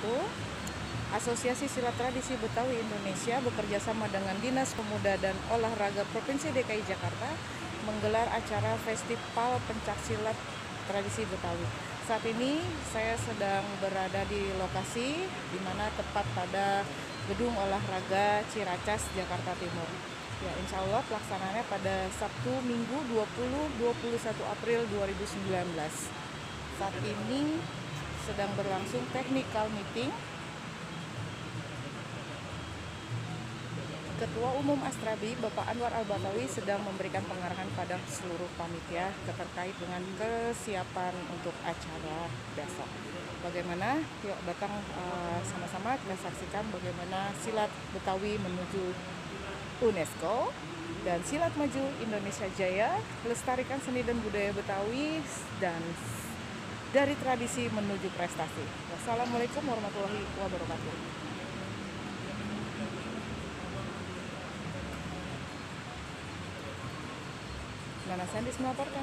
wabarakatuh. Asosiasi Silat Tradisi Betawi Indonesia bekerja sama dengan Dinas Pemuda dan Olahraga Provinsi DKI Jakarta menggelar acara Festival Pencaksilat Tradisi Betawi. Saat ini saya sedang berada di lokasi di mana tepat pada Gedung Olahraga Ciracas, Jakarta Timur. Ya, insya Allah pelaksanaannya pada Sabtu Minggu 20-21 April 2019. Saat ini sedang berlangsung technical meeting. Ketua Umum Astrabi, Bapak Anwar Al-Batawi, sedang memberikan pengarahan pada seluruh panitia terkait dengan kesiapan untuk acara besok. Bagaimana? Yuk datang sama-sama kita saksikan bagaimana silat Betawi menuju UNESCO dan silat maju Indonesia Jaya, lestarikan seni dan budaya Betawi dan dari tradisi menuju prestasi. Wassalamualaikum warahmatullahi wabarakatuh. Nana Sandis melaporkan.